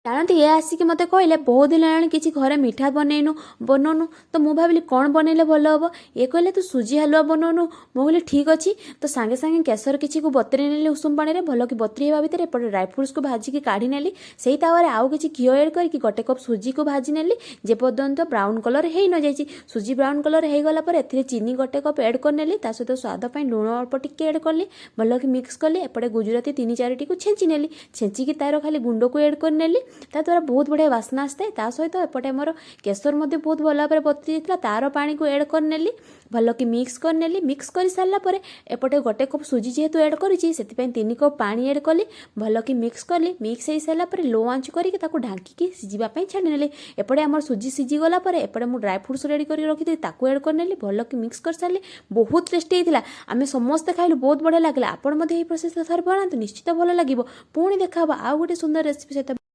ଜାଣନ୍ତି ଏ ଆସିକି ମୋତେ କହିଲେ ବହୁତ ଦିନ ହେଲାଣି କିଛି ଘରେ ମିଠା ବନଉନୁ। ତ ମୁଁ ଭାବିଲି କ'ଣ ବନେଇଲେ ଭଲ ହେବ। ଇଏ କହିଲେ ତୁ ସୁଜି ହାଲୁଆ ବନଉନୁ। ମୁଁ କହିଲି ଠିକ୍ ଅଛି। ତ ସାଙ୍ଗେ ସାଙ୍ଗେ କେଶର କିଛିକୁ ବତୁରେଇ ନେଲି ଉଷୁମ ପାଣିରେ। ଭଲକି ବତୁରି ହେବା ଭିତରେ ଏପଟେ ଡ୍ରାଏ ଫ୍ରୁଟ୍ସକୁ ଭାଜିକି କାଢ଼ି ନେଲି। ସେଇ ତାୱାରେ ଆଉ କିଛି ଘିଅ ଏଡ଼୍ କରିକି ଗୋଟେ କପ୍ ସୁଜିକୁ ଭାଜି ନେଲି ଯେପର୍ଯ୍ୟନ୍ତ ବ୍ରାଉନ୍ କଲର୍ ହେଇ ନ ଯାଇଛି। ସୁଜି ବ୍ରାଉନ୍ କଲର୍ ହେଇଗଲା ପରେ ଏଥିରେ ଚିନି ଗୋଟେ କପ୍ ଏଡ଼୍ କରିନେଲି। ତା ସହିତ ସ୍ୱାଦ ପାଇଁ ଲୁଣ ଅଳ୍ପ ଟିକେ ଏଡ଼୍ କଲି। ଭଲକି ମିକ୍ସ କଲି। ଏପଟେ ଗୁଜୁରାତି 3-4ଟିକୁ ଛେଞ୍ଚି ନେଲି। ଛେଞ୍ଚିକି ତାର ଖାଲି ଗୁଣ୍ଡକୁ ଏଡ଼୍ କରିନେଲି। ତା ଦ୍ୱାରା ବହୁତ ବଢ଼ିଆ ବାସ୍ନା ଆସିଥାଏ। ତା ସହିତ ଏପଟେ ଆମର କେଶର ମଧ୍ୟ ବହୁତ ଭଲ ଭାବରେ ବତୁରି ଯାଇଥିଲା। ତାର ପାଣିକୁ ଏଡ଼୍ କରିନେଲି। ଭଲକି ମିକ୍ସ କରିନେଲି। ମିକ୍ସ କରିସାରିଲା ପରେ ଏପଟେ ଗୋଟେ କପ୍ ସୁଜି ଯେହେତୁ ଏଡ଼୍ କରିଛି ସେଥିପାଇଁ 3 କପ୍ ପାଣି ଏଡ଼୍ କଲି। ଭଲକି ମିକ୍ସ କଲି। ମିକ୍ସ ହେଇସାରିଲା ପରେ ଲୋ ଆଞ୍ଚ କରିକି ତାକୁ ଢାଙ୍କିକି ସିଝିବା ପାଇଁ ଛାଡ଼ିନେଲି। ଏପଟେ ଆମର ସୁଜି ସିଝିଗଲା ପରେ ଏପଟେ ମୁଁ ଡ୍ରାଏ ଫ୍ରୁଟ୍ସ ରେଡ଼ି କରି ରଖିଥିଲି ତାକୁ ଏଡ଼୍ କରିନେଲି। ଭଲକି ମିକ୍ସ କରିସାରିଲି। ବହୁତ ଟେଷ୍ଟି ହେଇଥିଲା। ଆମେ ସମସ୍ତେ ଖାଇଲୁ। ବହୁତ ବଢ଼ିଆ ଲାଗିଲା। ଆପଣ ମଧ୍ୟ ଏହି ପ୍ରୋସେସରେ ଥରେ ବନାନ୍ତୁ। ନିଶ୍ଚିତ ଭଲ ଲାଗିବ। ପୁଣି ଦେଖା ହେବ ଆଉ ଗୋଟେ ସୁନ୍ଦର ରେସିପି ସହିତ।